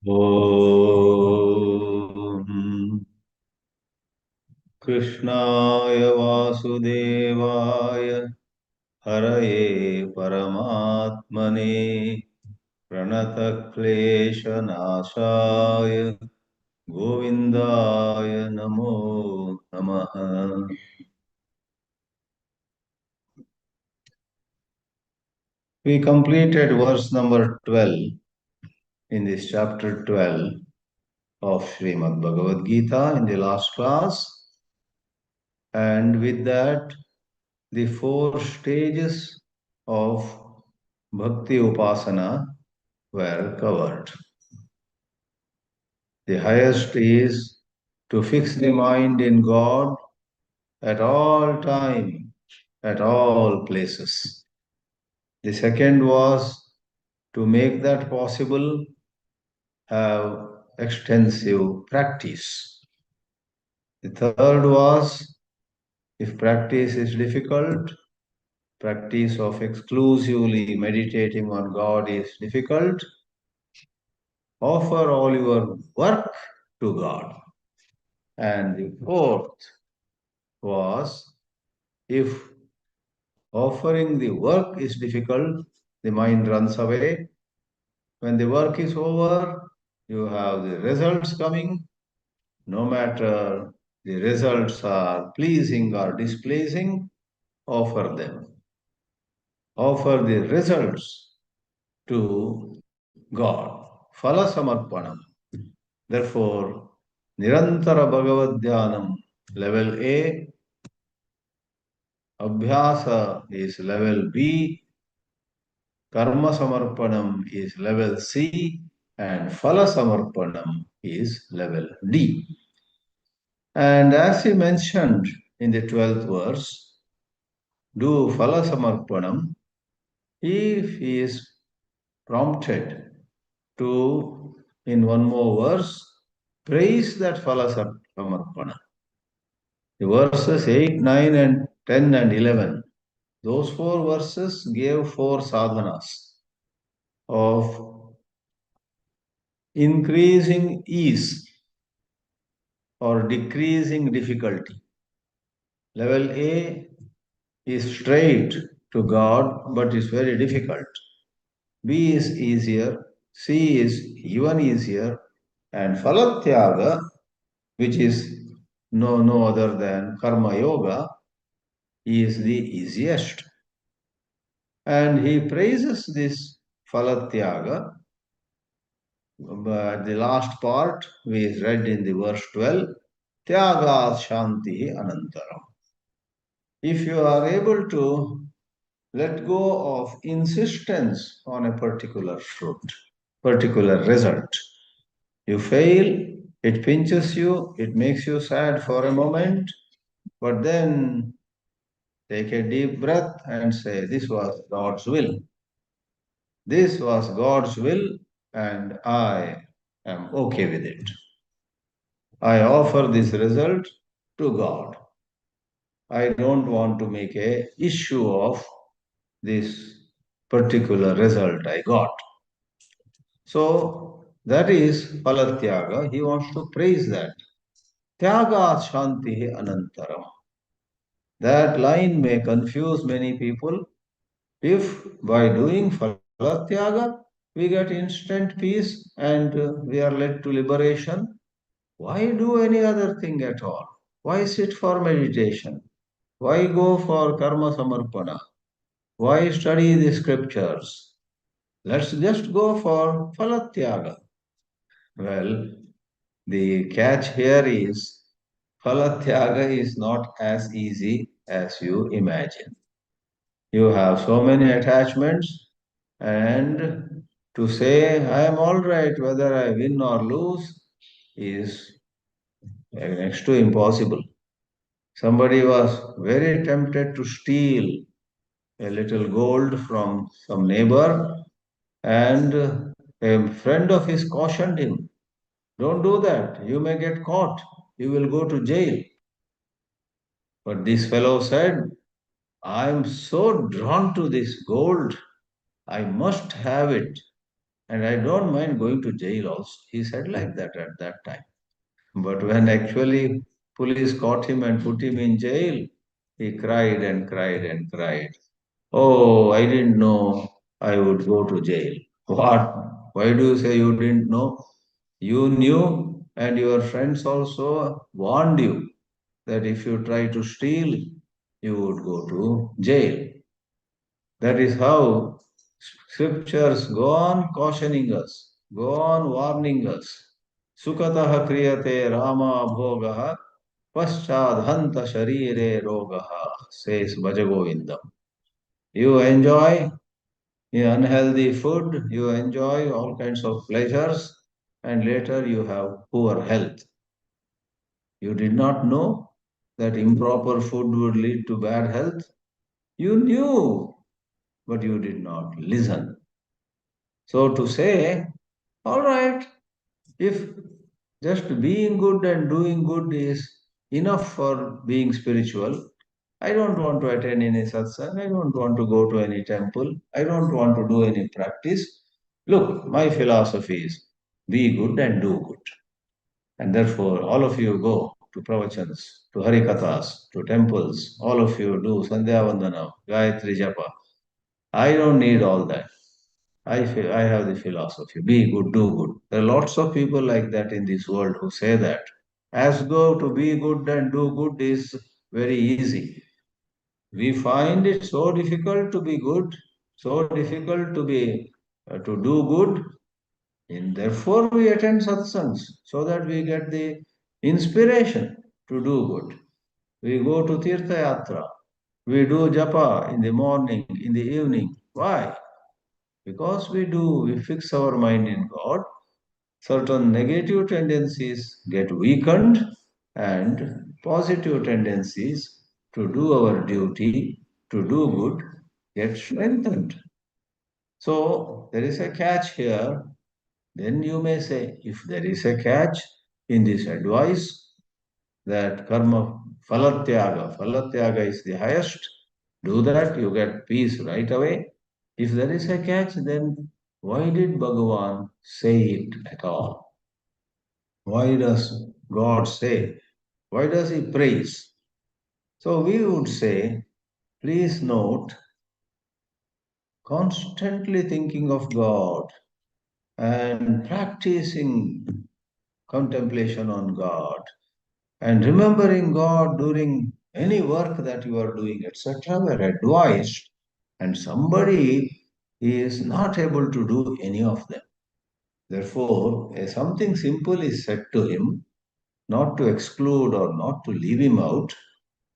ॐ कृष्णाय वासुदेवाय हरये परमात्मने प्रणतक्लेशनाशाय गोविन्दाय नमो नमः। We completed verse number 12 in this chapter 12 of Srimad Bhagavad Geetā in the last class, and with that the four stages of Bhakti Upasana were covered. The highest is to fix the mind in God at all time, at all places. The second was to make that possible, have extensive practice. The third was, if practice is difficult, practice of exclusively meditating on God is difficult, offer all your work to God. And the fourth was, if offering the work is difficult, the mind runs away. When the work is over, you have the results coming. No matter the results are pleasing or displeasing, offer them. Offer the results to God. Phala samarpanam. Therefore, Nirantara Bhagavad Dhyanam, level A, Abhyasa is level B, Karma Samarpanam is level C, and Phala Samarpanam is level D. And as he mentioned in the 12th verse, do Phala Samarpanam if he is prompted to, in one more verse, praise that Phala Samarpana. The verses 8, 9, and 10 and 11, those four verses gave four sadhanas of increasing ease or decreasing difficulty. Level A is straight to God, but is very difficult. B is easier, C is even easier, and Phalatyaga, which is no other than Karma Yoga, is the easiest. And he praises this Phalatyaga. But the last part we read in the verse 12, Tyagat Shanti Anantaram. If you are able to let go of insistence on a particular fruit, particular result, you fail, it pinches you, it makes you sad for a moment, but then take a deep breath and say, this was God's will. This was God's will, and I am okay with it. I offer this result to God. I don't want to make a issue of this particular result I got. So that is Palatyaga. He wants to praise that. Tyaga Shanti Anantaram. That line may confuse many people. If by doing Palatyaga we get instant peace and we are led to liberation, why do any other thing at all? Why sit for meditation? Why go for karma samarpana? Why study the scriptures? Let's just go for Palatyaga. Well, the catch here is Palatyaga is not as easy as you imagine. You have so many attachments, and to say I am all right whether I win or lose is next to impossible. Somebody was very tempted to steal a little gold from some neighbor, and a friend of his cautioned him, don't do that, you may get caught, you will go to jail. But this fellow said, I am so drawn to this gold, I must have it. and I don't mind going to jail also. He said like that at that time. But when actually police caught him and put him in jail, he cried and cried and cried. Oh, I didn't know I would go to jail. What? Why do you say you didn't know? You knew, and your friends also warned you that if you try to steal, you would go to jail. That is how scriptures go on cautioning us, go on warning us. Sukatah kriyate Rama bhogaha paschadhanta sharire rogaha, says Bhajagovindam. You enjoy unhealthy food, you enjoy all kinds of pleasures, and later you have poor health. You did not know that improper food would lead to bad health. You knew, but you did not listen. So to say, all right, if just being good and doing good is enough for being spiritual, I don't want to attend any satsang, I don't want to go to any temple, I don't want to do any practice. Look, my philosophy is be good and do good. And therefore, all of you go to pravachans, to harikathas, to temples, all of you do Sandhya Vandana, Gayatri Japa. I don't need all that. I have the philosophy be good, do good. There are lots of people like that in this world who say that. As though to be good and do good is very easy. We find it so difficult to be good, so difficult to do good, and therefore we attend satsangs so that we get the inspiration to do good. We go to Tirtha Yatra. We do japa in the morning, in the evening. Why? Because we fix our mind in God, certain negative tendencies get weakened and positive tendencies to do our duty, to do good, get strengthened. So there is a catch here. Then you may say, if there is a catch in this advice that karma falatyaga is the highest, do that, you get peace right away. If there is a catch, then why did Bhagavan say it at all? Why does God say? Why does He praise? So we would say, please note, constantly thinking of God and practicing contemplation on God and remembering God during any work that you are doing, etc., were advised, and somebody is not able to do any of them. Therefore, something simple is said to him, not to exclude or not to leave him out,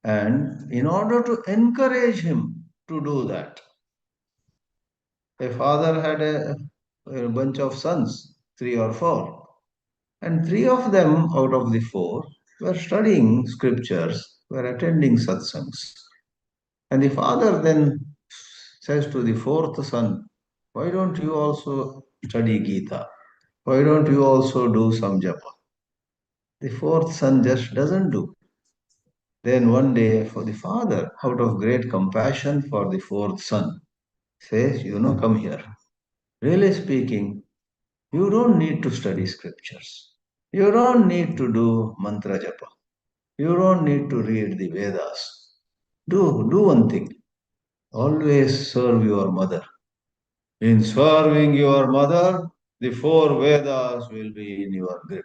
and in order to encourage him to do that. A father had a bunch of sons, three or four, and three of them out of the four were studying scriptures, were attending satsangs. And the father then says to the fourth son, why don't you also study Gita? Why don't you also do some japa? The fourth son just doesn't do. Then one day, for the father, out of great compassion for the fourth son, says, come here. Really speaking, you don't need to study scriptures. You don't need to do mantra japa. You don't need to read the Vedas. Do one thing. Always serve your mother. In serving your mother, the four Vedas will be in your grip.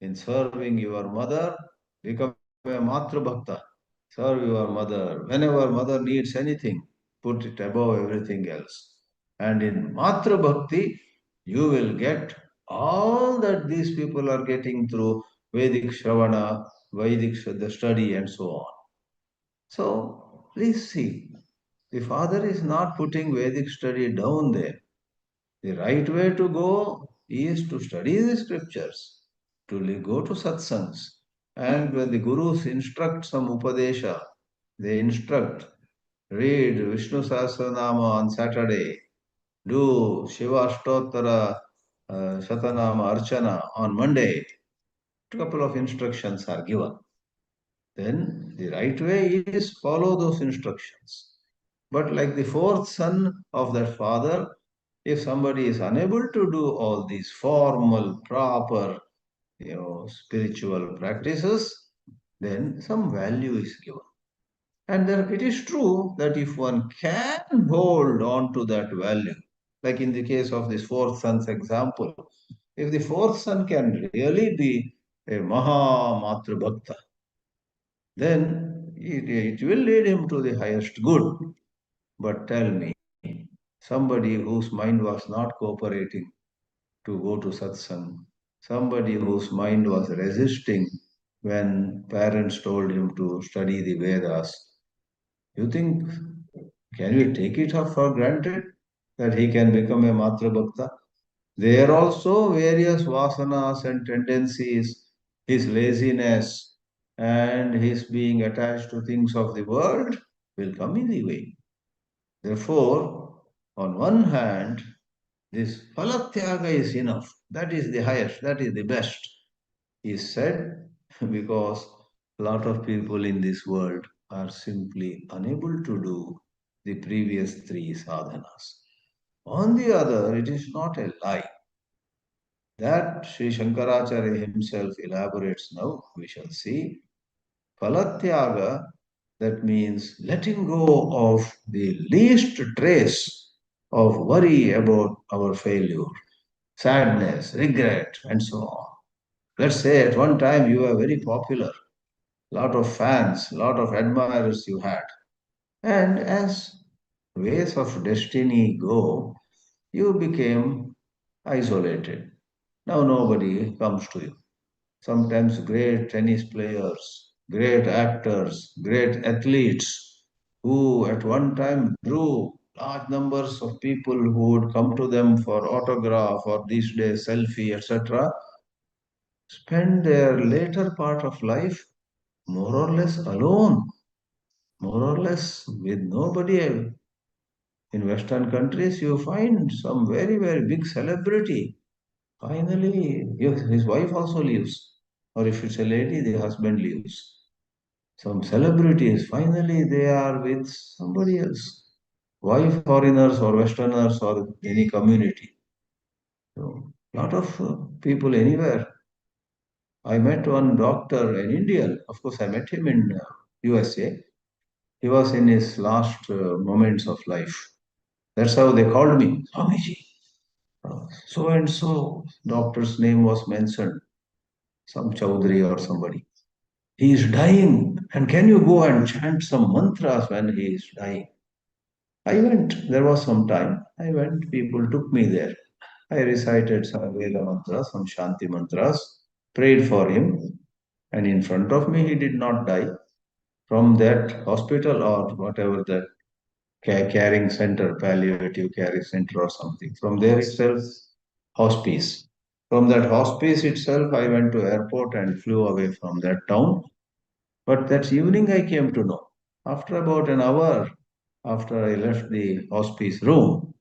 In serving your mother, become a Matra Bhakta. Serve your mother. Whenever mother needs anything, put it above everything else. And in Matra Bhakti, you will get all that these people are getting through Vedic Shravana, Vedic the study, and so on. So please see, the father is not putting Vedic study down there. The right way to go is to study the scriptures, to go to satsangs. And when the gurus instruct some upadesha, they instruct, read Vishnu Sahasranama on Saturday, do Shiva Ashtottara Shatanama Archana on Monday. A couple of instructions are given. Then the right way is follow those instructions. But like the fourth son of that father, If somebody is unable to do all these formal, proper, spiritual practices, then some value is given. And then it is true that if one can hold on to that value, like in the case of this fourth son's example, if the fourth son can really be a Maha Matra Bhakta, then it will lead him to the highest good. But tell me, somebody whose mind was not cooperating to go to satsang, somebody whose mind was resisting when parents told him to study the Vedas, you think, can we take it up for granted that he can become a Matra Bhakta? There also various vasanas and tendencies, his laziness and his being attached to things of the world will come in the way. Therefore, on one hand, this Palatyaga is enough. That is the highest, that is the best, is said because a lot of people in this world are simply unable to do the previous three sadhanas. On the other, it is not a lie. That Sri Shankaracharya himself elaborates now, we shall see. Palatyaga, that means letting go of the least trace of worry about our failure, sadness, regret, and so on. Let's say at one time you were very popular, lot of fans, lot of admirers you had. And as ways of destiny go, you became isolated. Now nobody comes to you. Sometimes great tennis players, great actors, great athletes who at one time drew large numbers of people who would come to them for autograph or these days selfie, etc., spend their later part of life more or less alone, more or less with nobody. In Western countries, you find some very, very big celebrity. Finally, his wife also leaves. Or if it's a lady, the husband leaves. Some celebrities, finally, they are with somebody else. Why foreigners or Westerners or any community? So, lot of people anywhere. I met one doctor, an Indian. Of course, I met him in USA. He was in his last moments of life. That's how they called me, Swamiji. So and so doctor's name was mentioned, some Chaudhary or somebody. He is dying, and can you go and chant some mantras when he is dying? I went. There was some time. I went. People took me there. I recited some Veda mantras, some Shanti mantras, prayed for him, and in front of me he did not die. From that hospital or whatever that caring center, palliative care center or something. From there itself, hospice. From that hospice itself, I went to airport and flew away from that town. But that evening I came to know. After about an hour after I left the hospice room,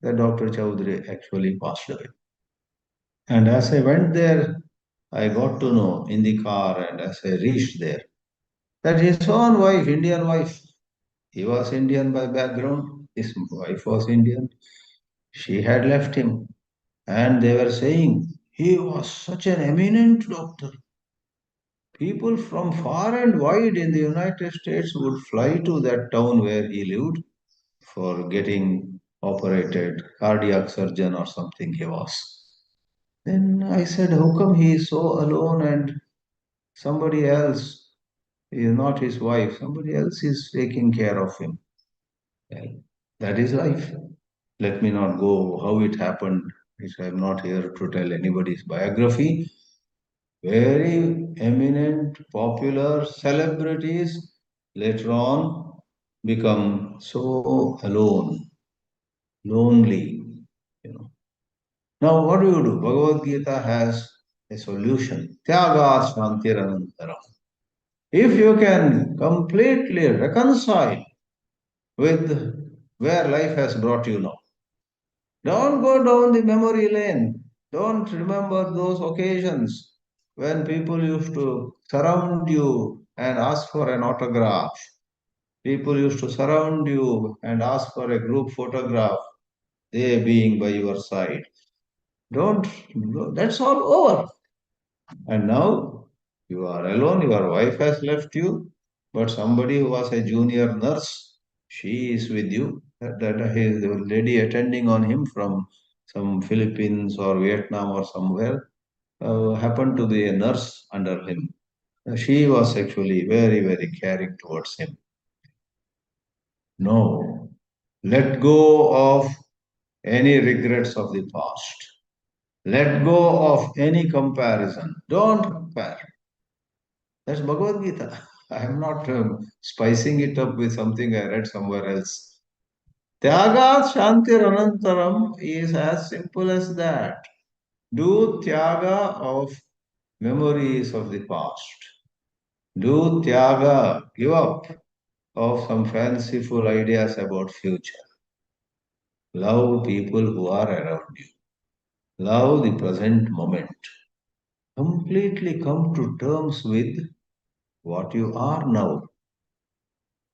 the Dr. Chaudhary actually passed away. And as I went there, I got to know in the car and as I reached there that his own wife, Indian wife, he was Indian by background, his wife was Indian, she had left him. And they were saying he was such an eminent doctor. People from far and wide in the United States would fly to that town where he lived for getting operated, cardiac surgeon or something he was. Then I said, how come he is so alone and somebody else is not his wife, somebody else is taking care of him? Well, that is life. Let me not go how it happened. I'm not here to tell anybody's biography. Very eminent, popular celebrities later on become so alone, lonely. You know. Now, what do you do? Bhagavad Gita has a solution. Tyaga Shantiranantara. If you can completely reconcile with where life has brought you now, don't go down the memory lane. Don't remember those occasions when people used to surround you and ask for an autograph. People used to surround you and ask for a group photograph. they being by your side. Don't, that's all over. And now you are alone, your wife has left you, but somebody who was a junior nurse, she is with you. That is the lady attending on him from some Philippines or Vietnam or somewhere, happened to be a nurse under him. She was actually very, very caring towards him. No, let go of any regrets of the past. Let go of any comparison. Don't compare. That's Bhagavad Gita. I am not spicing it up with something I read somewhere else. Tyaga Shantir Anantaram is as simple as that. Do tyaga of memories of the past. Do tyaga, give up of some fanciful ideas about future. Love people who are around you. Love the present moment. Completely come to terms with what you are now.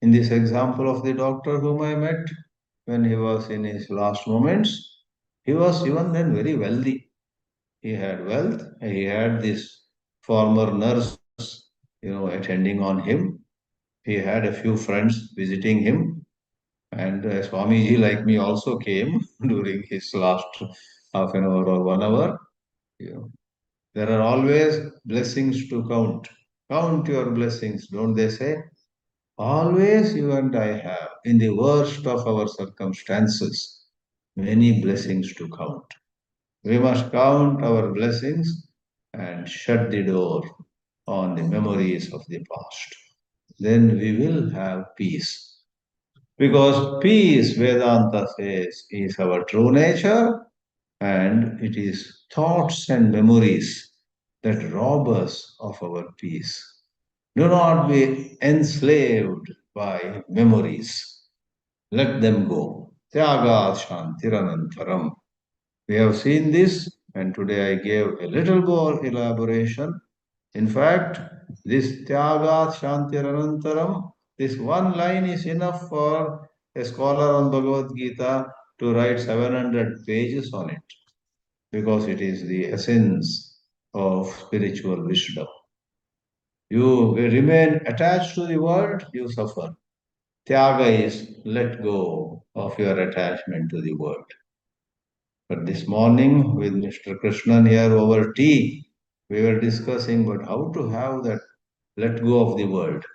In this example of the doctor whom I met when he was in his last moments, he was even then very wealthy. He had wealth, he had this former nurse, attending on him. He had a few friends visiting him, and Swamiji, like me, also came during his last half an hour or 1 hour. You know, there are always blessings to count. Count your blessings, don't they say? Always you and I have, in the worst of our circumstances, many blessings to count. We must count our blessings and shut the door on the memories of the past. Then we will have peace. Because peace, Vedanta says, is our true nature, and it is thoughts and memories that rob us of our peace. Do not be enslaved by memories. Let them go. Tyagat Shantiranantaram. We have seen this, and today I gave a little more elaboration. In fact, this Tyagat Shantiranantaram, this one line is enough for a scholar on Bhagavad Gita to write 700 pages on it, because it is the essence of spiritual wisdom. You remain attached to the world, you suffer. Tyaga is let go of your attachment to the world. But this morning with Mr. Krishnan here over tea, we were discussing about how to have that let go of the world.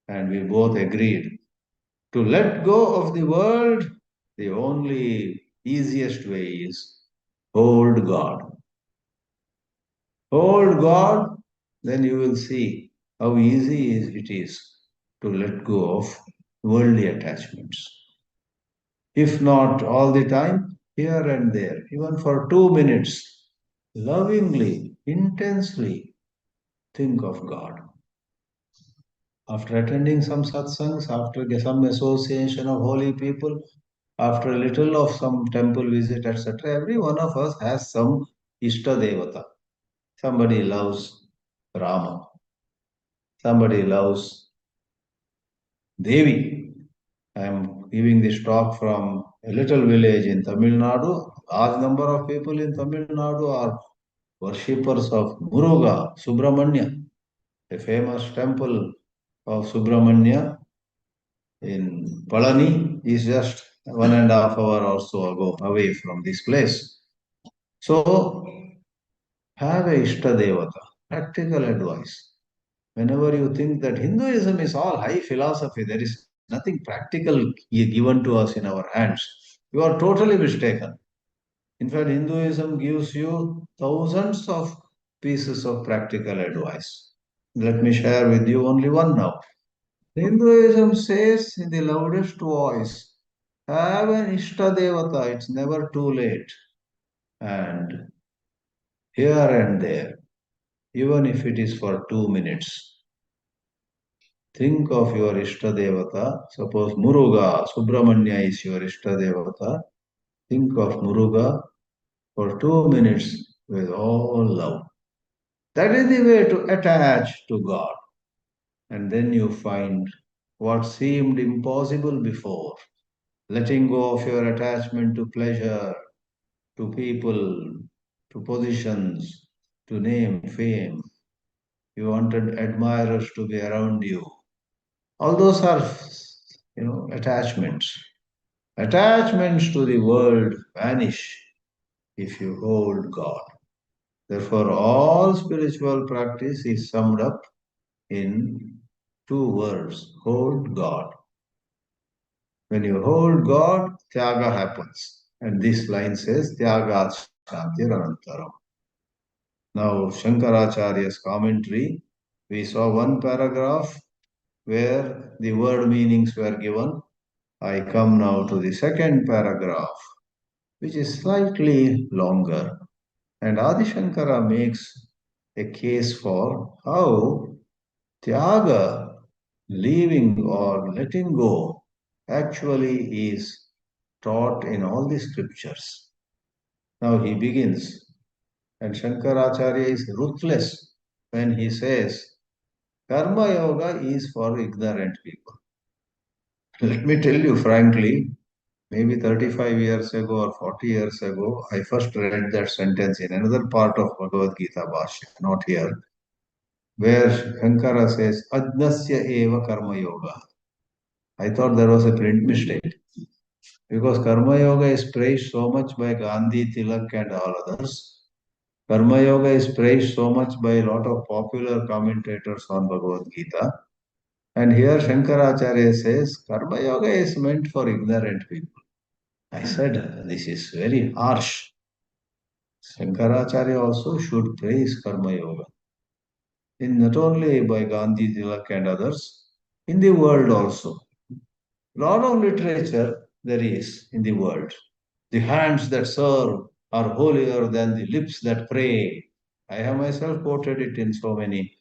And we both agreed to let go of the world, the only easiest way is hold God. Hold God, then you will see how easy it is to let go of worldly attachments. If not all the time, here and there, even for 2 minutes, lovingly, intensely think of God. After attending some satsangs, after some association of holy people, after a little of some temple visit, etc., every one of us has some Ishta Devata. Somebody loves Rama. Somebody loves Devi. I am giving this talk from a little village in Tamil Nadu. Large number of people in Tamil Nadu are worshippers of Muruga, Subramanya, a famous temple of Subramanya in Palani is just 1.5 hours or so ago away from this place. So have a Ishta Devata, practical advice. Whenever you think that Hinduism is all high philosophy, there is nothing practical given to us in our hands, you are totally mistaken. In fact, Hinduism gives you thousands of pieces of practical advice. Let me share with you only one now. Hinduism says in the loudest voice, have an Ishta Devata, it's never too late. And here and there, even if it is for 2 minutes, think of your Ishta Devata. Suppose Muruga, Subramanya is your Ishta Devata. Think of Muruga for 2 minutes with all love. That is the way to attach to God. And then you find what seemed impossible before letting go of your attachment to pleasure, to people, to positions, to name, fame. You wanted admirers to be around you. All those are, attachments. Attachments to the world vanish if you hold God. Therefore, all spiritual practice is summed up in two words: hold God. When you hold God, Tyaga happens. And this line says, Tyaga Shanti Anantaram. Now, Shankaracharya's commentary, we saw one paragraph where the word meanings were given. I come now to the second paragraph, which is slightly longer. And Adi Shankara makes a case for how Tyaga, leaving or letting go, actually is taught in all the scriptures. Now he begins, and Shankaracharya is ruthless when he says, Karma Yoga is for ignorant people. Let me tell you frankly, maybe 35 years ago or 40 years ago, I first read that sentence in another part of Bhagavad Geetā Bhāshya, not here, where Shankara says, Ajnasya eva karma yoga. I thought there was a print mistake because karma yoga is praised so much by Gandhi, Tilak, and all others. Karma yoga is praised so much by a lot of popular commentators on Bhagavad Gita. And here Shankaracharya says, Karma yoga is meant for ignorant people. I said, this is very harsh. Shankaracharya also should praise Karma yoga. In not only by Gandhi, Tilak, and others, in the world also. Lot of literature there is in the world. The hands that serve are holier than the lips that pray. I have myself quoted it in so many,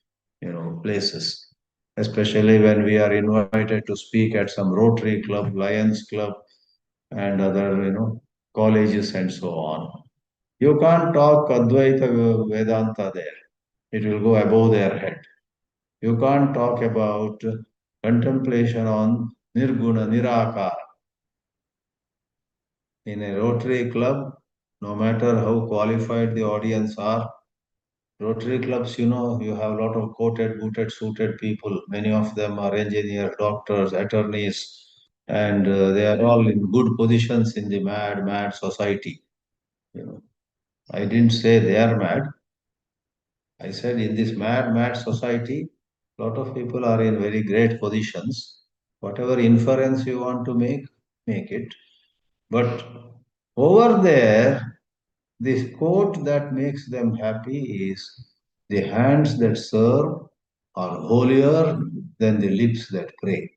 places, especially when we are invited to speak at some Rotary Club, Lions Club, and other, colleges and so on. You can't talk Advaita Vedanta there. It will go above their head. You can't talk about contemplation on Nirguna, Nirakara. In a Rotary club, no matter how qualified the audience are, Rotary clubs, you have a lot of coated, booted, suited people. Many of them are engineers, doctors, attorneys, and they are all in good positions in the mad society. I didn't say they are mad. I said in this mad society, a lot of people are in very great positions. Whatever inference you want to make it. But over there, this quote that makes them happy is the hands that serve are holier than the lips that pray.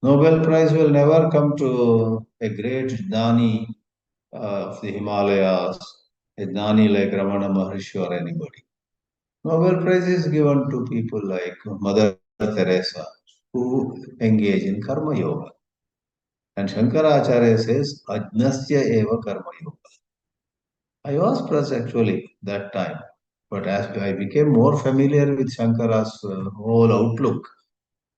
Nobel Prize will never come to a great Jnani of the Himalayas, a Jnani like Ramana Maharshi or anybody. Nobel Prize is given to people like Mother Teresa who engage in Karma Yoga. And Shankaracharya says, Ajnasya eva Karma Yoga. I was pressed actually that time, but as I became more familiar with Shankara's whole outlook,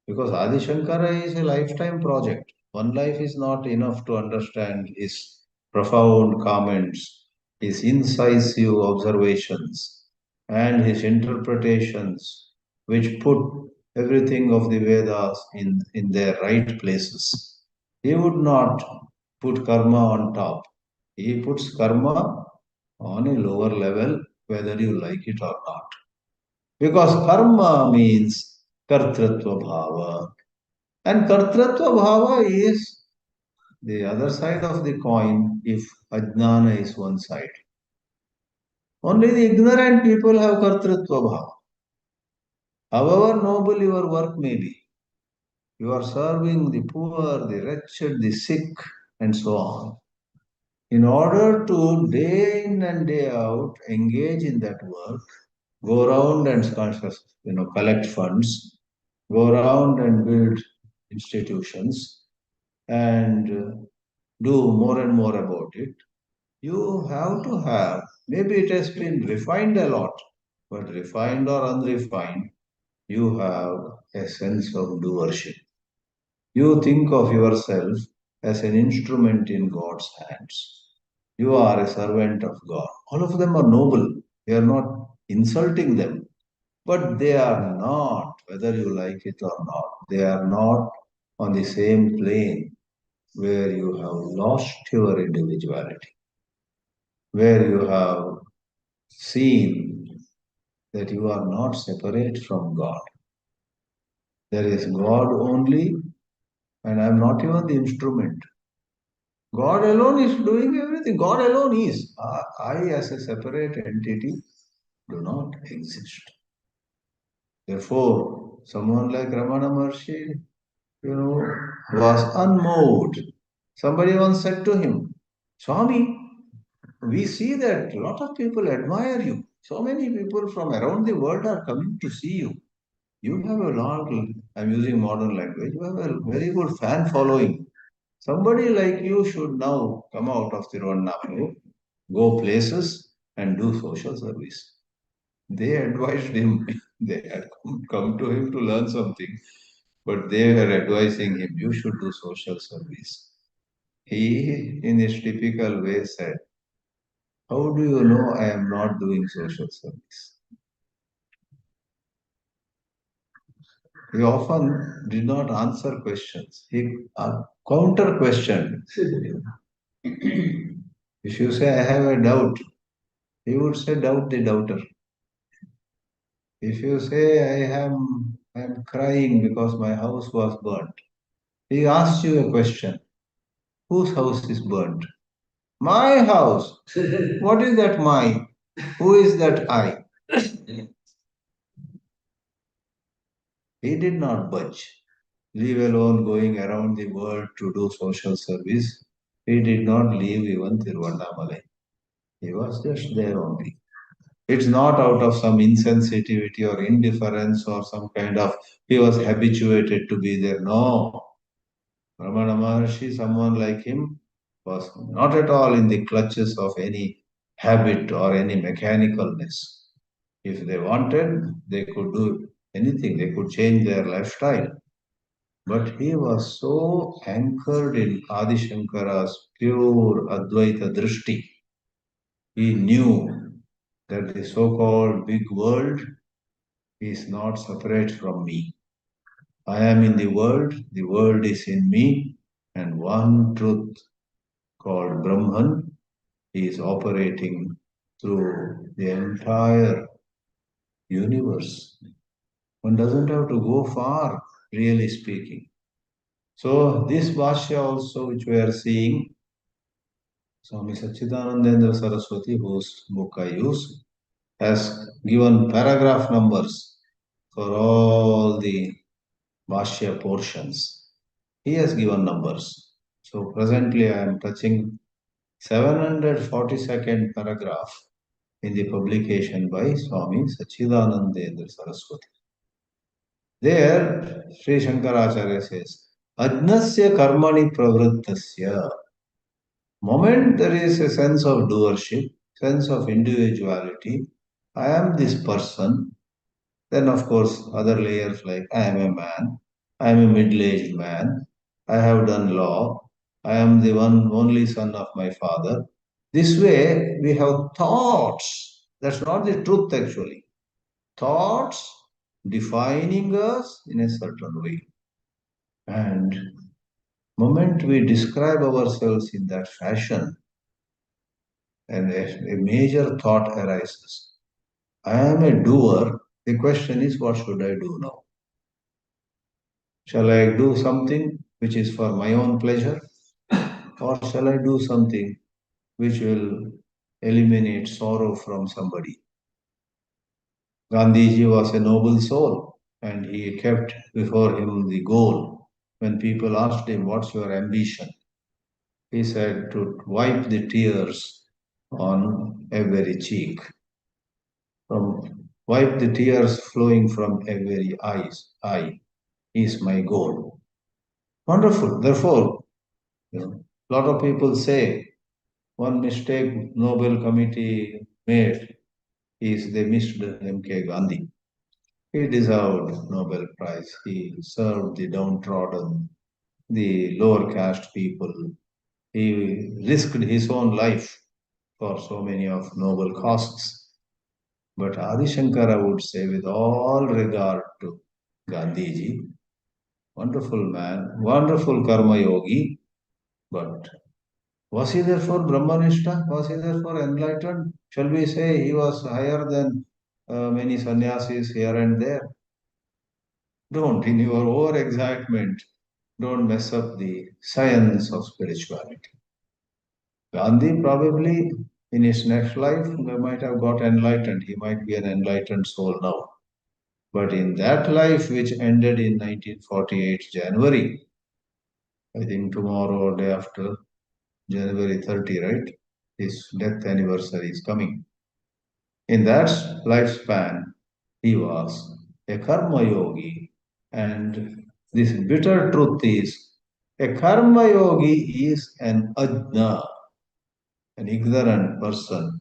because Adi Shankara is a lifetime project. One life is not enough to understand his profound comments, his incisive observations, and his interpretations, which put everything of the Vedas in their right places. He would not put karma on top. He puts karma on a lower level, whether you like it or not. Because karma means kartritva bhava. And kartritva bhava is the other side of the coin if ajnana is one side. Only the ignorant people have kartritva bhava. However noble your work may be, you are serving the poor, the wretched, the sick, and so on. In order to day in and day out engage in that work, go around and collect funds, go around and build institutions, and do more and more about it. You have to have, maybe it has been refined a lot, but refined or unrefined, you have a sense of doership. You think of yourself as an instrument in God's hands. You are a servant of God. All of them are noble. We are not insulting them, but they are not, whether you like it or not, they are not on the same plane where you have lost your individuality, where you have seen that you are not separate from God. There is God only, and I am not even the instrument. God alone is doing everything. God alone is. I, as a separate entity, do not exist. Therefore, someone like Ramana Maharshi, was unmoved. Somebody once said to him, Swami, we see that a lot of people admire you. So many people from around the world are coming to see you. You have a long, I'm using modern language, you have a very good fan following. Somebody like you should now come out of Tiruvannamala, go places and do social service. They advised him, they had come to him to learn something, but they were advising him, you should do social service. He, in his typical way, said, how do you know I am not doing social service? He often did not answer questions. He counter questioned. If you say, I have a doubt, he would say, doubt the doubter. If you say, I am crying because my house was burnt, he asks you a question. Whose house is burnt? My house. What is that my? Who is that I? He did not budge, leave alone going around the world to do social service. He did not leave even Tiruvannamalai. He was just there only. It's not out of some insensitivity or indifference or some kind of he was habituated to be there. No. Ramana Maharshi, someone like him, was not at all in the clutches of any habit or any mechanicalness. If they wanted, they could do anything, they could change their lifestyle. But he was so anchored in Adi Shankara's pure Advaita Drishti. He knew that the so called big world is not separate from me. I am in the world is in me, and one truth called Brahman is operating through the entire universe. One doesn't have to go far, really speaking. So, this Bhashya also, which we are seeing, Swami Satchidanandendra Saraswati, whose book I use, has given paragraph numbers for all the Bhashya portions. He has given numbers. So presently I am touching 742nd paragraph in the publication by Swami Satchidanandendra Saraswati. There, Sri Shankaracharya says, Ajnasya karmani pravrittasya. Moment there is a sense of doership, sense of individuality, I am this person. Then, of course, other layers like I am a man, I am a middle aged man, I have done law, I am the one only son of my father. This way, we have thoughts. That's not the truth, actually. Thoughts defining us in a certain way. And moment we describe ourselves in that fashion, and a major thought arises. I am a doer. The question is, what should I do now? Shall I do something which is for my own pleasure, or shall I do something which will eliminate sorrow from somebody? Gandhiji was a noble soul, and he kept before him the goal. When people asked him, what's your ambition? He said, to wipe the tears on every cheek, wipe the tears flowing from every eye is my goal. Wonderful. Therefore, a lot of people say one mistake Nobel Committee made is they missed M.K. Gandhi. He deserved Nobel Prize. He served the downtrodden. the lower caste people. He risked his own life for so many of noble causes. But Adi Shankara would say, with all regard to Gandhiji, wonderful man, wonderful karma yogi, but was he there for Brahmanishta? Was he there for enlightened? Shall we say he was higher than many sannyasis here and there? Don't, in your over excitement, don't mess up the science of spirituality. Gandhi probably in his next life might have got enlightened. He might be an enlightened soul now. But in that life, which ended in 1948 January, I think tomorrow or day after, January 30, right? His death anniversary is coming. In that lifespan, he was a karma yogi. And this bitter truth is a karma yogi is an ajna, an ignorant person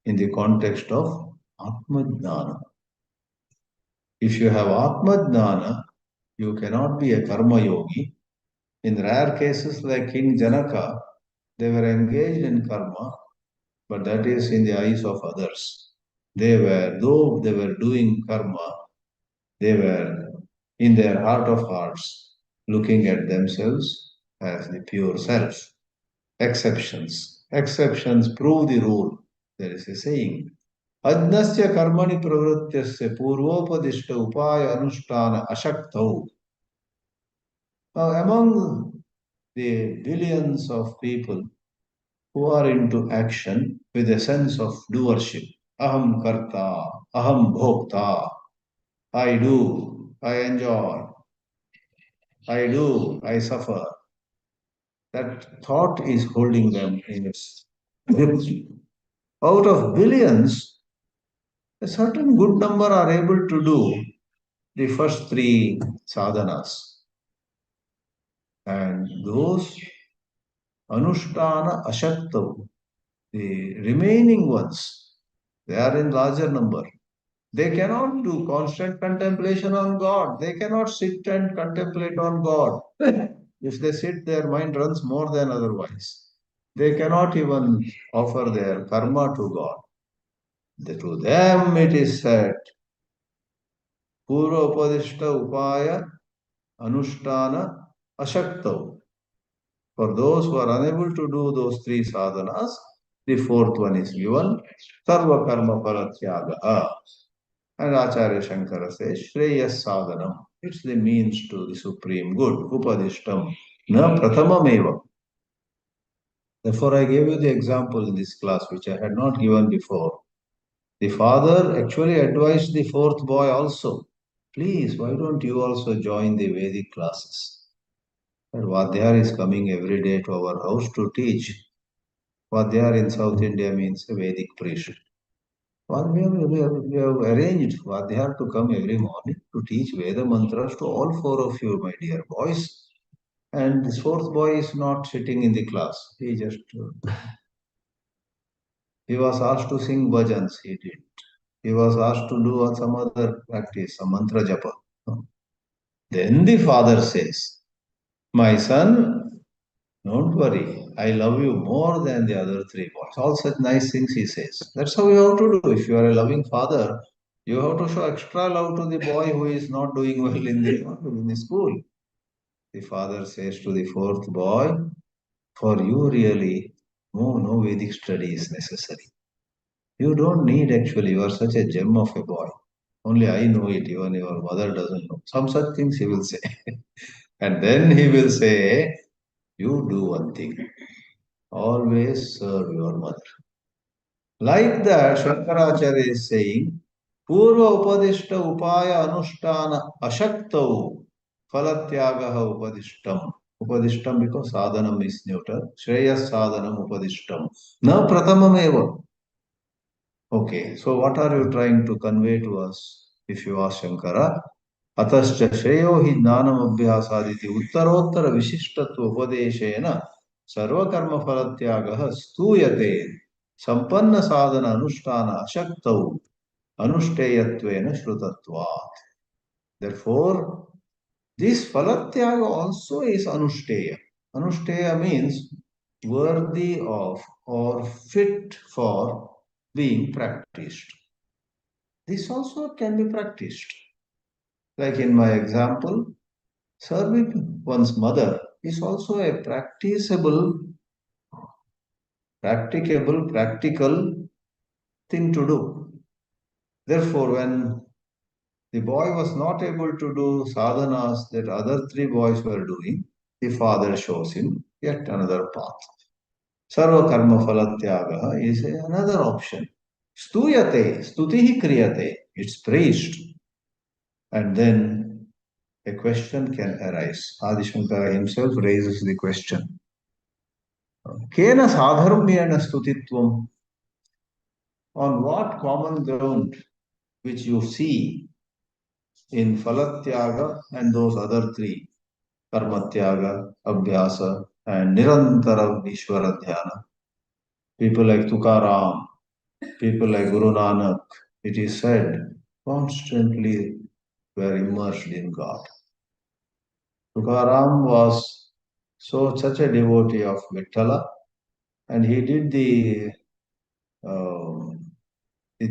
in the context of Atma-jnana. If you have Atma-jnana, you cannot be a karma yogi. In rare cases like King Janaka, they were engaged in karma, but that is in the eyes of others. Though they were doing karma, they were in their heart of hearts looking at themselves as the pure self. Exceptions prove the rule. There is a saying. Ajnasya karmani pravrityasya purvopadiष्ट upaya anushtana ashaktau. Now, among the billions of people who are into action with a sense of doership, aham karta, aham bhokta, I do, I enjoy, I do, I suffer. That thought is holding them in its grip. Out of billions, a certain good number are able to do the first three sadhanas. And those anushtana ashaktav, the remaining ones, they are in larger number. They cannot do constant contemplation on God. They cannot sit and contemplate on God. If they sit, their mind runs more than otherwise. They cannot even offer their karma to God. To them it is said, Purva Upadishta Upaya Anushtana Ashaktav. For those who are unable to do those three sadhanas, the fourth one is given, Sarva Karma Paratyaga. And Acharya Shankara says, Shreyas Sadhanam. It's the means to the supreme good. Upadishtam. Na Prathamameva. Therefore, I gave you the example in this class, which I had not given before. The father actually advised the fourth boy also. Please, why don't you also join the Vedic classes? And Vadhyar is coming every day to our house to teach. Vadhyar in South India means a Vedic priest. Well, we have arranged Vadhyar to come every morning to teach Veda mantras to all four of you, my dear boys. And this fourth boy is not sitting in the class. He was asked to sing bhajans. He did. He was asked to do some other practice, some mantra japa. Then the father says, my son, don't worry. I love you more than the other three boys. All such nice things he says. That's how you have to do. If you are a loving father, you have to show extra love to the boy who is not doing well in the school. The father says to the fourth boy, for you really, no Vedic study is necessary. You don't need actually, you are such a gem of a boy. Only I know it, even your mother doesn't know. Some such things he will say. And then he will say, you do one thing. Always serve your mother. Like that, Shankaracharya is saying, Purva Upadishta Upaya Anushtana Ashaktau Phalatyagaha Upadishtam. Upadishtam because sadhanam is neuter. Shreyas sadhanam upadishtam. Na pratamameva. Okay, so what are you trying to convey to us? If you ask Shankara, अतश्च श्रेयो हि ज्ञानमभ्यासादिति उत्तरोत्तर विशिष्टत्व उपदेशेन सर्वकर्मफलत्यागः स्तूयते संपन्न साधन अनुष्ठान अशक्तौ अनुष्ठेयत्वेन श्रुतत्वात्. Therefore, This Falatyaga also is Anushtheya. Anushtheya means worthy of or fit for being practiced. This also can be practiced. Like in my example, serving one's mother is also a practical thing to do. Therefore, when the boy was not able to do sadhanas that other three boys were doing, the father shows him yet another path. Sarva karma phalatyaga is another option. Stuyate, stutihi kriyate, it's praised. And then a question can arise. Adi Shankara himself raises the question. Kena sadharmyena stutitvam? On what common ground which you see in Falatyaga and those other three, Karmatyaga, Abhyasa, and Nirantara Ishvara Dhyana. People like Tukaram, people like Guru Nanak, it is said, constantly were immersed in God. Tukaram was such a devotee of Vittala, and he did the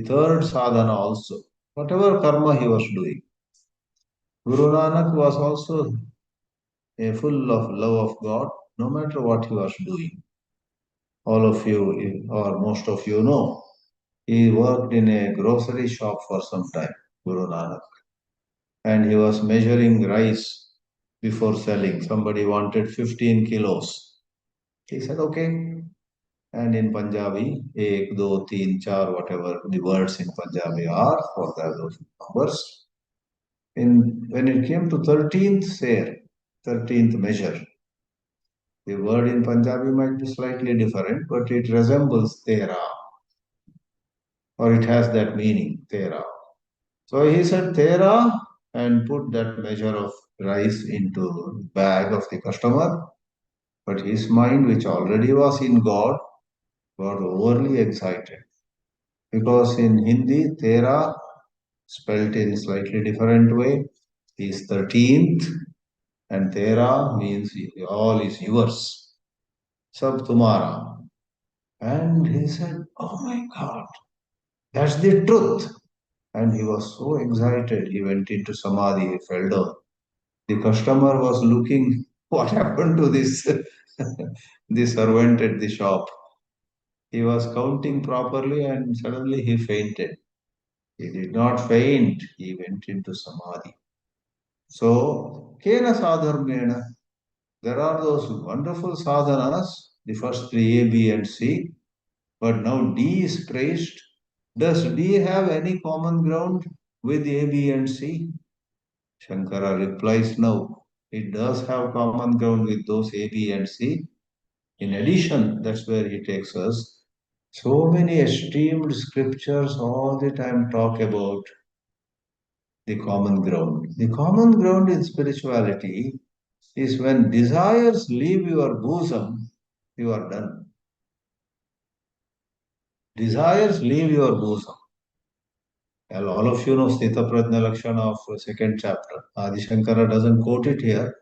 third sadhana also, whatever karma he was doing. Guru Nanak was also full of love of God, no matter what he was doing. All of you, or most of you know, he worked in a grocery shop for some time, Guru Nanak, and he was measuring rice before selling. Somebody wanted 15 kilos. He said, okay. And in Punjabi, ek, do, teen, char, whatever the words in Punjabi are for those numbers. When it came to 13th ser, 13th measure, the word in Punjabi might be slightly different, but it resembles tera, or it has that meaning, tera. So he said tera and put that measure of rice into the bag of the customer, but his mind, which already was in God, got overly excited. Because in Hindi, tera, spelt in slightly different way, is 13th, and tera means all is yours. Sab tumhara. And he said, oh my God, that's the truth. And he was so excited, he went into samadhi, he fell down. The customer was looking, what happened to this, the servant at the shop. He was counting properly and suddenly he fainted. He did not faint, he went into samadhi. So, kena sadharmena, there are those wonderful sadhanas, the first three A, B, and C, but now D is praised. Does D have any common ground with A, B, and C? Shankara replies, no. It does have common ground with those A, B, and C. In addition, that's where he takes us. So many esteemed scriptures all the time talk about the common ground. The common ground in spirituality is when desires leave your bosom, you are done. Desires leave your bosom. Well, all of you know Sthita Prajna Lakshana of second chapter. Adi Shankara doesn't quote it here,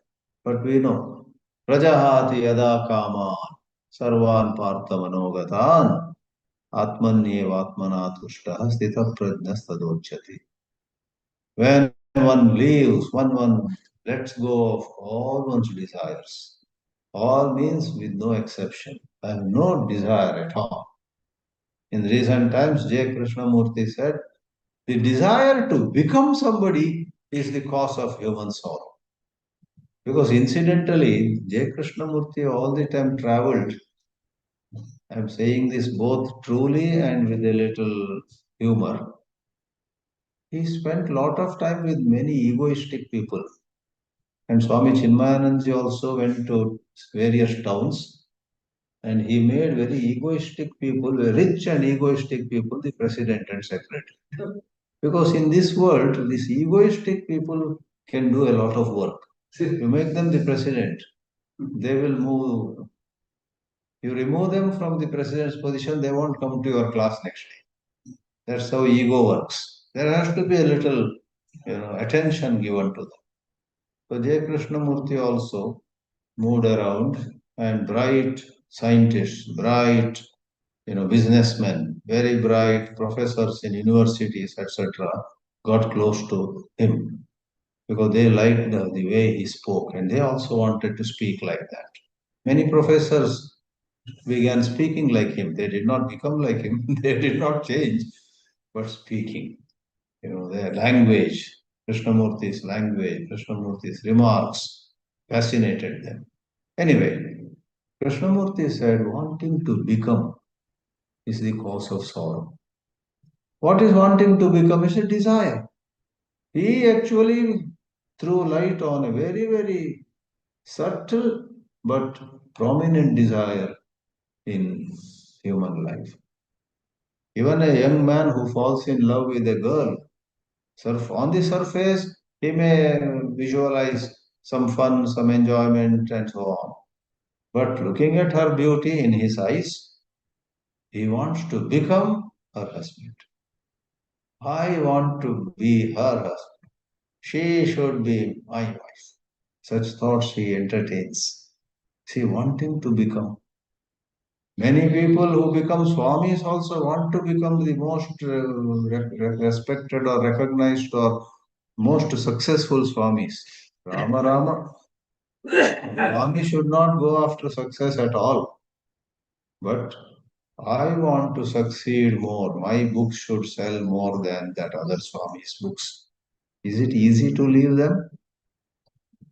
but we know. Prajahati yada kama sarvan partha manogatan atmanyevatmana tushtaha sthita prajna stadochyati. When one leaves, when one lets go of all one's desires, all means with no exception. I have no desire at all. In recent times, J. Krishnamurti said, the desire to become somebody is the cause of human sorrow. Because incidentally, J. Krishnamurti all the time traveled. I'm saying this both truly and with a little humor. He spent a lot of time with many egoistic people. And Swami Chinmayananji also went to various towns and he made very egoistic people, very rich and egoistic people, the president and secretary. Because in this world, these egoistic people can do a lot of work. You make them the president, they will move. You remove them from the president's position, they won't come to your class next day. That's how ego works. There has to be a little, attention given to them. So J. Krishnamurti also moved around, and bright scientists, bright businessmen, very bright professors in universities, etc., got close to him because they liked the way he spoke and they also wanted to speak like that. Many professors began speaking like him. They did not become like him, they did not change, but speaking. Their language, Krishnamurti's language, Krishnamurti's remarks fascinated them. Anyway, Krishnamurti said, wanting to become is the cause of sorrow. What is wanting to become is a desire. He actually threw light on a very, very subtle but prominent desire in human life. Even a young man who falls in love with a girl, on the surface, he may visualize some fun, some enjoyment, and so on. But looking at her beauty in his eyes, he wants to become her husband. I want to be her husband. She should be my wife. Such thoughts he entertains. See, wanting to become. Many people who become swamis also want to become the most respected or recognized or most successful swamis. Rama Rama. Swami should not go after success at all. But I want to succeed more. My books should sell more than that other Swami's books. Is it easy to leave them?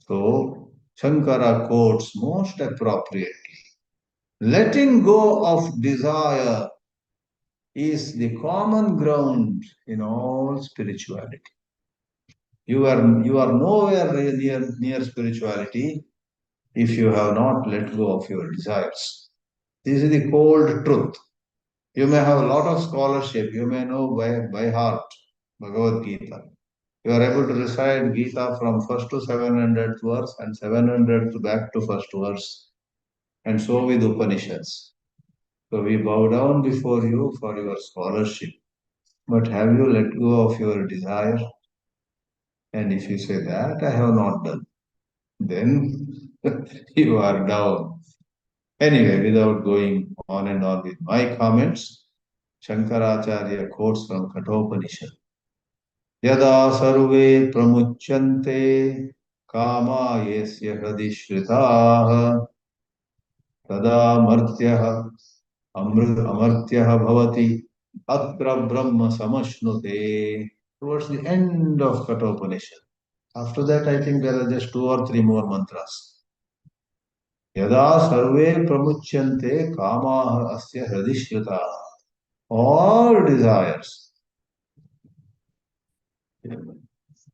So, Shankara quotes most appropriately. Letting go of desire is the common ground in all spirituality. You are nowhere near spirituality if you have not let go of your desires. This is the cold truth. You may have a lot of scholarship, you may know by heart Bhagavad Geetā. You are able to recite Gita from first to 700th verse and 700th back to first verse. And so with Upanishads. So we bow down before you for your scholarship. But have you let go of your desire? And if you say that I have not done, then you are down. Anyway, without going on and on with my comments, Shankaracharya quotes from Kathopanishad. Yada sarve pramuchyante kama yesya hridishritaah tada martyah amartyah bhavati atra brahma samashnute. Towards the end of Kathopanishad. After that, I think there are just 2 or 3 more mantras. Yada sarve pramuchyante kamaha asya hridishrita. All desires.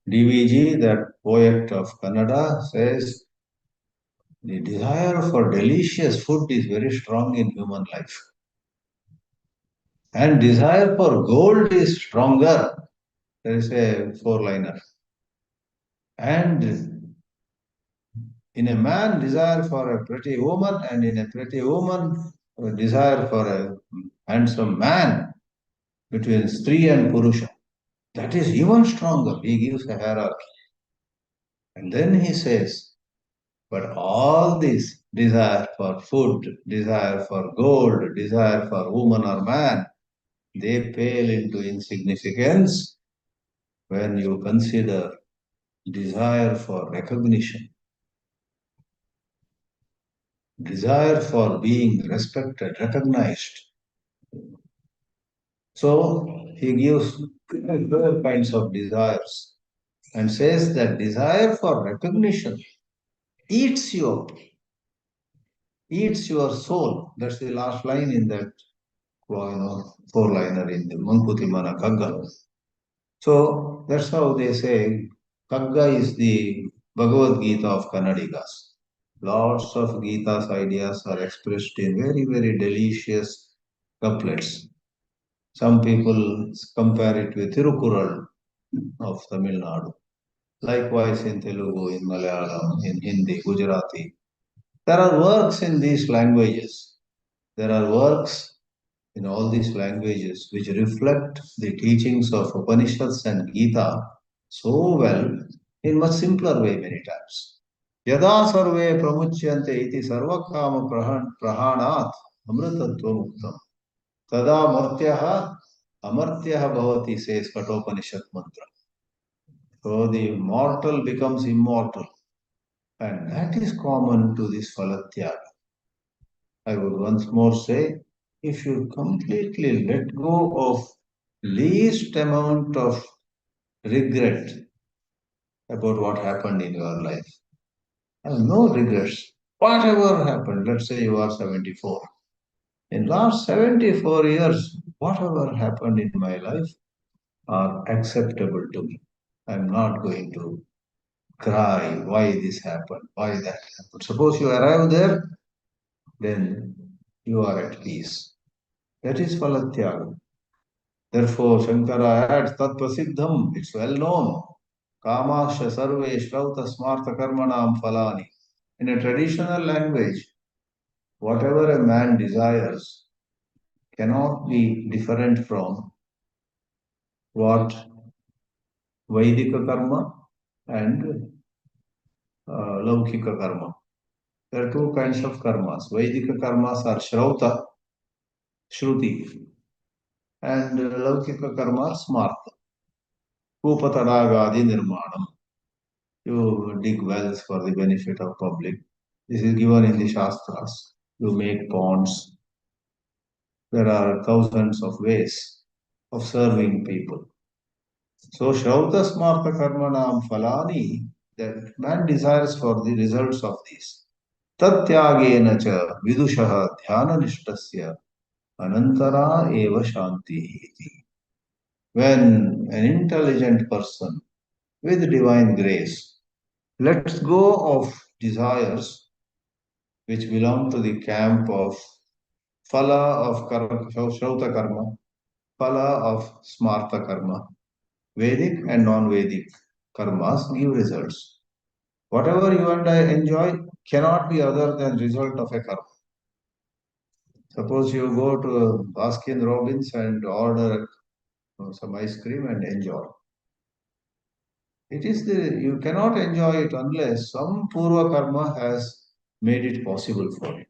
DVG, that poet of Kannada, says the desire for delicious food is very strong in human life. And desire for gold is stronger. There is a 4-liner. And in a man, desire for a pretty woman, and in a pretty woman, a desire for a handsome man, between Stri and Purusha. That is even stronger. He gives a hierarchy. And then he says, but all this desire for food, desire for gold, desire for woman or man, they pale into insignificance when you consider desire for recognition, desire for being respected, recognized. So he gives 12 kinds of desires and says that desire for recognition eats you up, eats your soul. That's the last line in that 4-liner in the Mankuti Mana Kagga. So that's how they say Kagga is the Bhagavad Geetā of Kannadigas. Lots of Gita's ideas are expressed in very, very delicious couplets. Some people compare it with Tirukural of Tamil Nadu. Likewise in Telugu, in Malayalam, in Hindi, Gujarati. There are works in these languages. There are works in all these languages which reflect the teachings of Upanishads and Gita so well in much simpler way many times. Yada sarve pramuchyante iti sarvakama prahanat amritatvam uktam. Tada martyaha amartyaha bhavati, says Kathopanishad mantra. So the mortal becomes immortal. And that is common to this Falatyaga. I would once more say, if you completely let go of least amount of regret about what happened in your life, and no regrets, whatever happened, let's say you are 74. In last 74 years, whatever happened in my life are acceptable to me. I'm not going to cry, why this happened, why that happened. Suppose you arrive there, then you are at peace. That is Falatyaga. Therefore, Shankara adds, Tat Prasiddham, it's well known. Kamasha sarve shrauta smartha karmanam falani. In a traditional language, whatever a man desires cannot be different from what Vaidika karma and Laukika karma. There are two kinds of karmas. Vaidika karmas are Shrauta, Shruti, and Laukika karma are Smarta. Kupatadagadi nirmanam. You dig wells for the benefit of public. This is given in the Shastras. You make ponds. There are thousands of ways of serving people. So Shrauta Smarta Karmanam Falani, that man desires for the results of these. Tatyagena cha vidushaha dhyananishtasya anantara eva shanti. When an intelligent person with divine grace lets go of desires which belong to the camp of phala of Shrauta karma, phala of Smarta karma, Vedic and non-Vedic karmas give results. Whatever you and I enjoy cannot be other than result of a karma. Suppose you go to Baskin Robbins and order some ice cream and enjoy. You cannot enjoy it unless some purva karma has made it possible for you.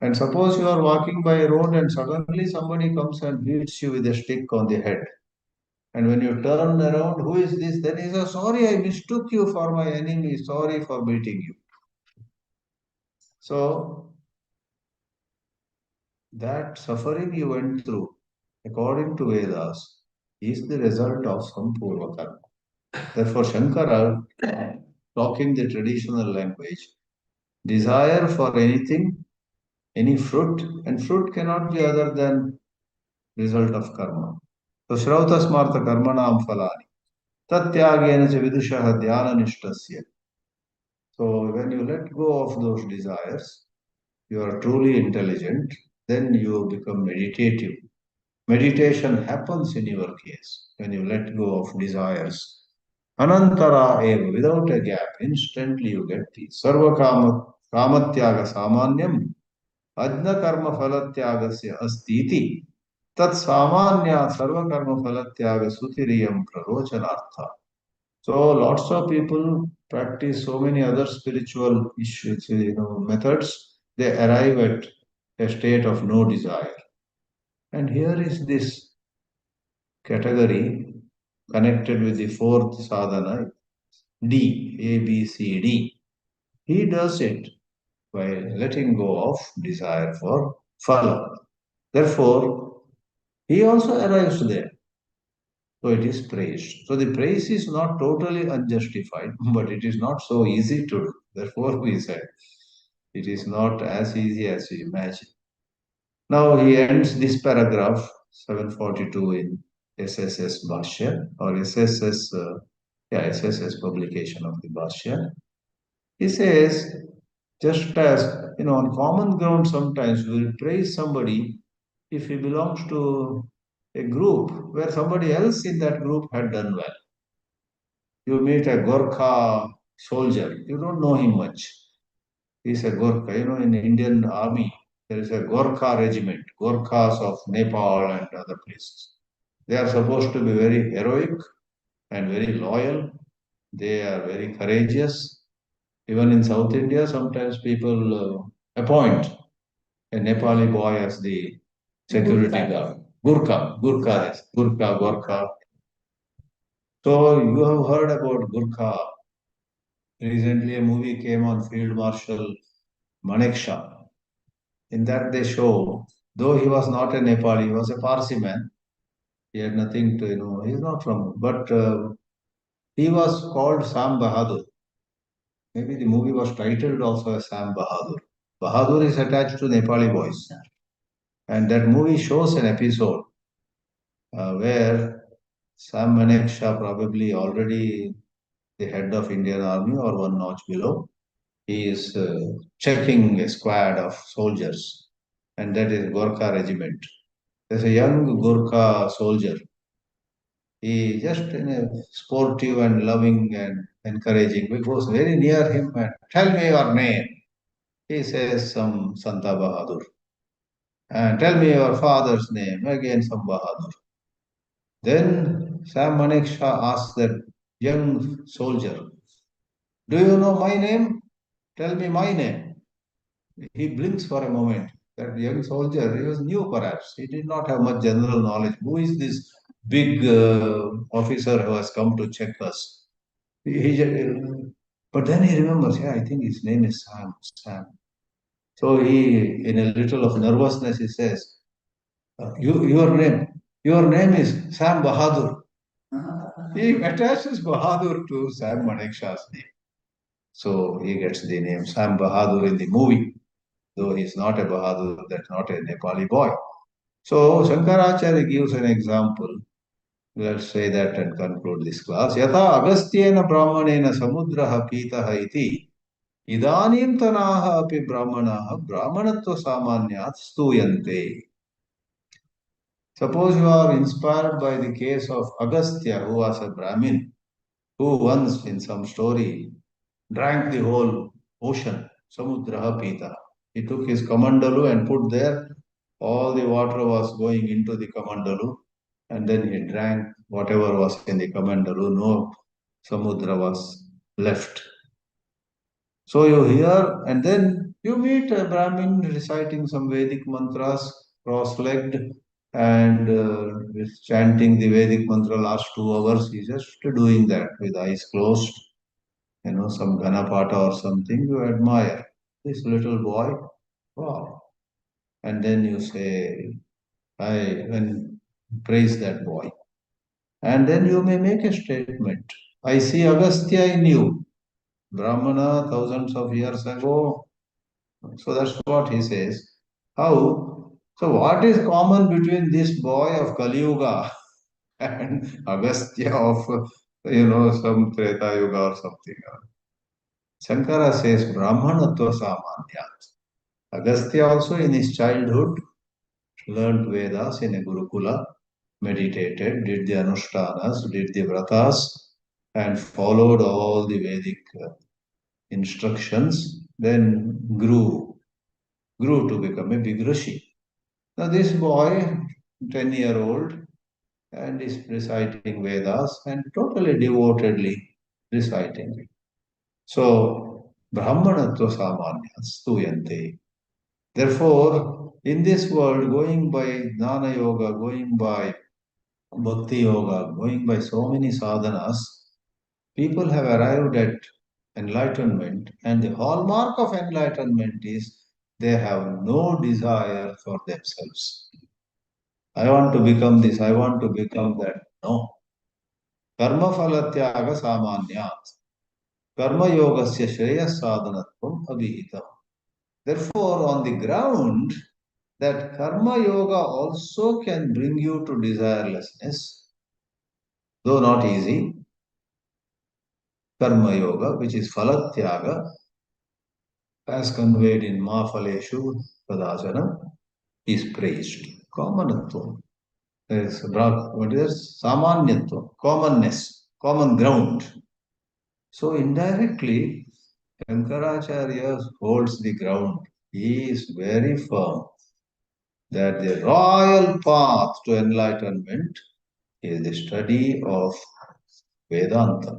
And suppose you are walking by a road and suddenly somebody comes and hits you with a stick on the head. And when you turn around, who is this? Then he says, sorry, I mistook you for my enemy. Sorry for beating you. So, that suffering you went through, according to Vedas, is the result of some purva karma. Therefore, Shankara, talking the traditional language, desire for anything, any fruit, and fruit cannot be other than result of karma. So, Shrauta Smarta Karmanam Falani. Tatyagena cha vidushaha dhyananishtasya. So, when you let go of those desires, you are truly intelligent, then you become meditative. Meditation happens in your case when you let go of desires. Anantara eva, without a gap, instantly you get peace. Sarva kamatyaga samanyam ajna karma falatyagasya astiti tat samanya sarva karma falatyaga sutiriyam prarochanartha. So lots of people practice so many other spiritual issues, methods. They arrive at a state of no desire. And here is this category connected with the fourth sadhana, D, A, B, C, D. He does it by letting go of desire for phala. Therefore, he also arrives there. So it is praised. So the praise is not totally unjustified, but it is not so easy to do. Therefore, we said it is not as easy as you imagine. Now he ends this paragraph 742 in SSS Bhashya or SSS publication of the Bhashya. He says, just as on common ground, sometimes we will praise somebody if he belongs to a group where somebody else in that group had done well. You meet a Gorkha soldier, you don't know him much. He's a Gorkha. In the Indian army, there is a Gorkha regiment, Gorkhas of Nepal and other places. They are supposed to be very heroic and very loyal. They are very courageous. Even in South India, sometimes people appoint a Nepali boy as the security guard. Gurkha. So you have heard about Gurkha. Recently, a movie came on Field Marshal Manekshaw. In that, they show, though he was not a Nepali, he was a Parsi man. He had nothing to, he's not from, but he was called Sam Bahadur. Maybe the movie was titled also as Sam Bahadur. Bahadur is attached to Nepali boys. And that movie shows an episode where Sam Manekshaw, probably already the head of Indian Army or one notch below, he is checking a squad of soldiers, and that is Gorkha regiment. There's a young Gorkha soldier. He just in a sportive and loving and encouraging. We goes very near him and tell me your name. He says some Santa Bahadur. And tell me your father's name. Again some Bahadur. Then Sam Manekshaw asks that young soldier, do you know my name? Tell me my name. He blinks for a moment. That young soldier, he was new perhaps. He did not have much general knowledge. Who is this big officer who has come to check us? But then he remembers, yeah, I think his name is Sam. So he, in a little of nervousness, he says, your name is Sam Bahadur. He attaches Bahadur to Sam Manekshaw's name. So he gets the name Sam Bahadur in the movie, though he's not a Bahadur, that's not a Nepali boy. So Shankaracharya gives an example. Let's say that and conclude this class. Yata Agastyena Brahmanena Samudraha Pitaha iti Idanim Tanaha api Brahmanaha Brahmanatva Samanyat Stuyante. Suppose you are inspired by the case of Agastya, who was a Brahmin, who once in some story drank the whole ocean, Samudraha Pita. He took his kamandalu and put there, all the water was going into the kamandalu, and then he drank whatever was in the kamandalu, no samudra was left. So you hear, and then you meet a Brahmin reciting some Vedic mantras, cross-legged, and chanting the Vedic mantra last 2 hours. He's just doing that with eyes closed, some Ganapata or something. You admire this little boy. Wow. And then you say, and praise that boy. And then you may make a statement. I see Agastya in you. Brahmana thousands of years ago. So that's what he says. How? So what is common between this boy of Kali Yuga and Agastya of, some Treta Yuga or something? Shankara says Brahmanatva Samanyat. Agastya also in his childhood learned Vedas in a Gurukula, meditated, did the Anushtanas, did the Vratas, and followed all the Vedic instructions, then grew to become a big Rishi. Now this boy, 10-year-old, and is reciting Vedas and totally devotedly reciting it. So, Brahmanatva Samanya Stuyante. Therefore, in this world, going by Jnana Yoga, going by Bhakti Yoga, going by so many sadhanas, people have arrived at enlightenment, and the hallmark of enlightenment is they have no desire for themselves. I want to become this, I want to become that. No. Karma phalatyaga samanyat. Karma yogasya shreyas sadhanatvam abhihitam. Therefore, on the ground that karma yoga also can bring you to desirelessness, though not easy, karma yoga, which is phalatyaga, as conveyed in Ma Phaleshu Padasana, is praised. Commonatvam. There is what is samanyatva, commonness, common ground. So indirectly, Shankaracharya holds the ground. He is very firm that the royal path to enlightenment is the study of Vedanta.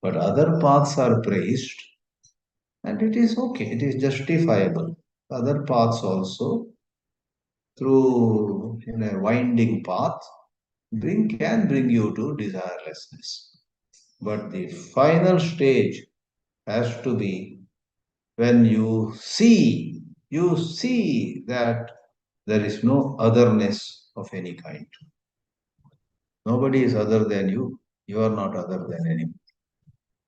But other paths are praised, and it is okay, it is justifiable. Other paths also, through in a winding path, can bring you to desirelessness. But the final stage has to be when you see that there is no otherness of any kind. Nobody is other than you. You are not other than anyone.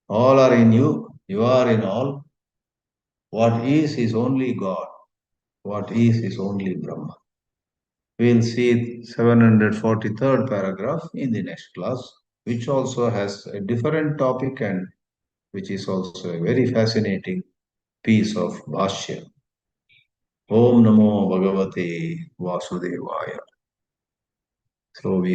All are in you. You are in all. What is only God. What is only Brahma. We'll see 743rd paragraph in the next class, which also has a different topic and which is also a very fascinating piece of Bhashya. Om Namo Bhagavate Vasudevaya. So we